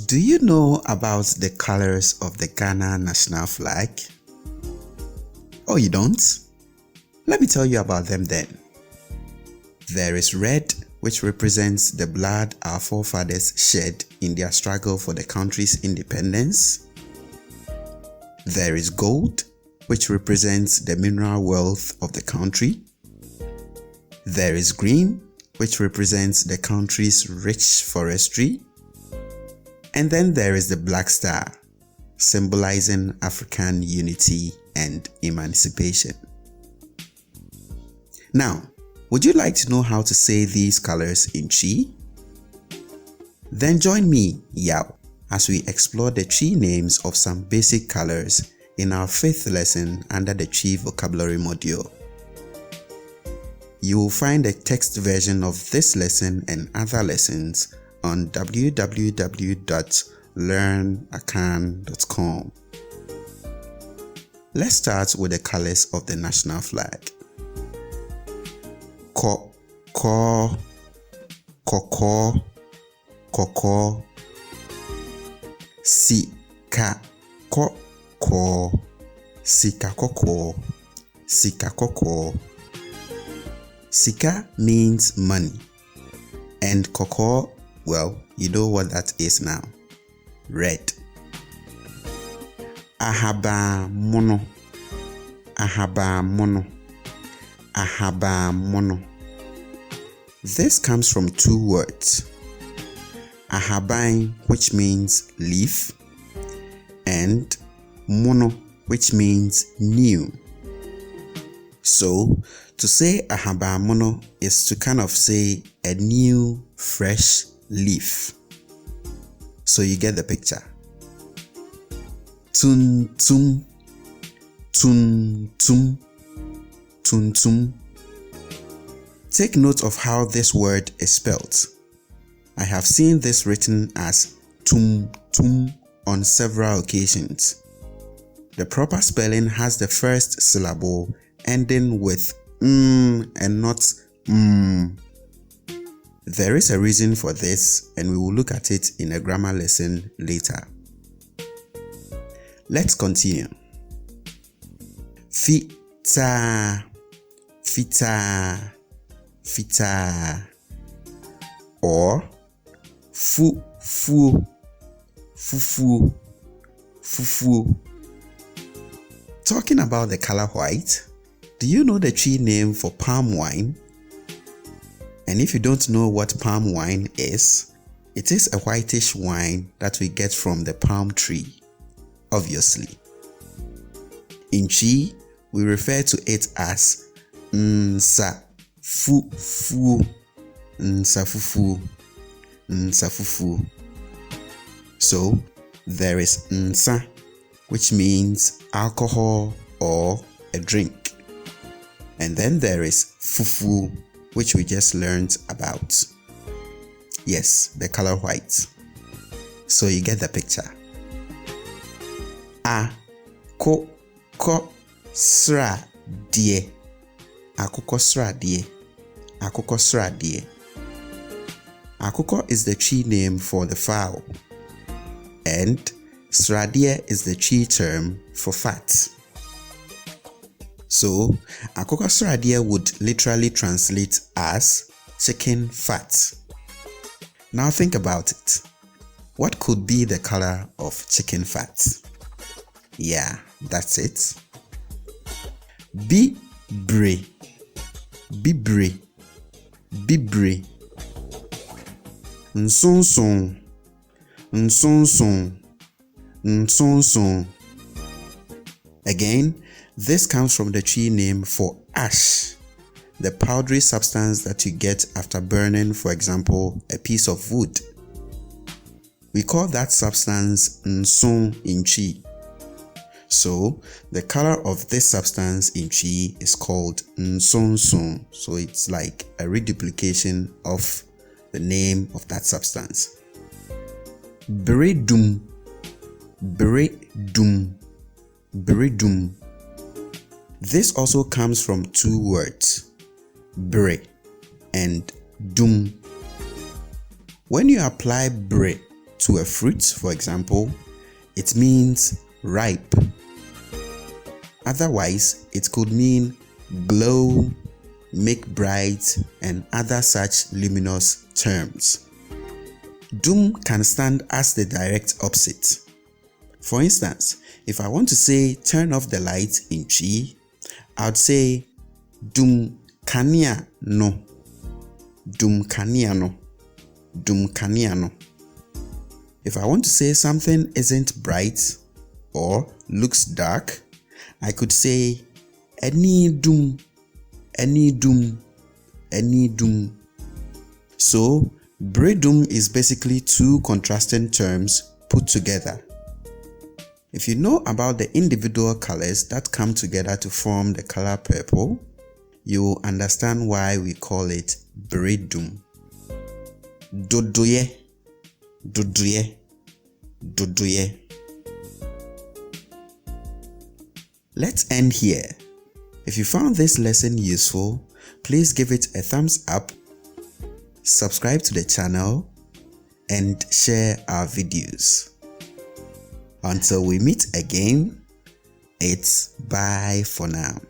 Do you know about the colors of the Ghana national flag? Oh, you don't? Let me tell you about them then. There is red, which represents the blood our forefathers shed in their struggle for the country's independence. There is gold, which represents the mineral wealth of the country. There is green, which represents the country's rich forestry. And then there is the black star, symbolizing African unity and emancipation. Now, would you like to know how to say these colors in Twi? Then join me, Yao, as we explore the Twi names of some basic colors in our 5th lesson under the Twi Vocabulary module. You will find a text version of this lesson and other lessons on www.learnakan.com. Let's start with the colors of the national flag. Koko, sika koko, sika. Sika means money, and koko, well, you know what that is now. Red. Ahabanmono. This comes from 2 words. Ahaban, which means leaf, and mono, which means new. So, to say ahabanmono is to kind of say a new, fresh leaf. So you get the picture. Tuntum. Take note of how this word is spelled. I have seen this written as tum on several occasions. The proper spelling has the first syllable ending with and not There is a reason for this, and we will look at it in a grammar lesson later. Let's continue. Fita, or fufu. Talking about the color white, do you know the Twi name for palm wine? And if you don't know what palm wine is, it is a whitish wine that we get from the palm tree, obviously. In Twi, we refer to it as nsafufu. So, there is nsa, which means alcohol or a drink. And then there is fufu, which we just learned about. Yes, the color white. So you get the picture. Akoko sradie. Akoko is the Twi name for the fowl, and sradie is the Twi term for fat. So, akoko sradie would literally translate as chicken fat. Now think about it. What could be the color of chicken fat? Yeah, that's it. Bibre. Nsonson. Again, this comes from the Twi name for ash, the powdery substance that you get after burning, for example, a piece of wood. We call that substance nson in Twi. So, the color of this substance in Twi is called nsonson. So, it's like a reduplication of the name of that substance. Beredum. This also comes from 2 words, bre and dum. When you apply bre to a fruit, for example, it means ripe. Otherwise, it could mean glow, make bright, and other such luminous terms. Dum can stand as the direct opposite. For instance, if I want to say turn off the light in Twi, I would say dum kanea no. Dum kanea no. Dum kanea no. If I want to say something isn't bright or looks dark, I could say any dum, any dum, any dum. So, bredum is basically two contrasting terms put together. If you know about the individual colors that come together to form the color purple, you will understand why we call it bredum. Dodoye, dodoye, dodoye. Let's end here. If you found this lesson useful, please give it a thumbs up, subscribe to the channel, and share our videos. Until we meet again, it's bye for now.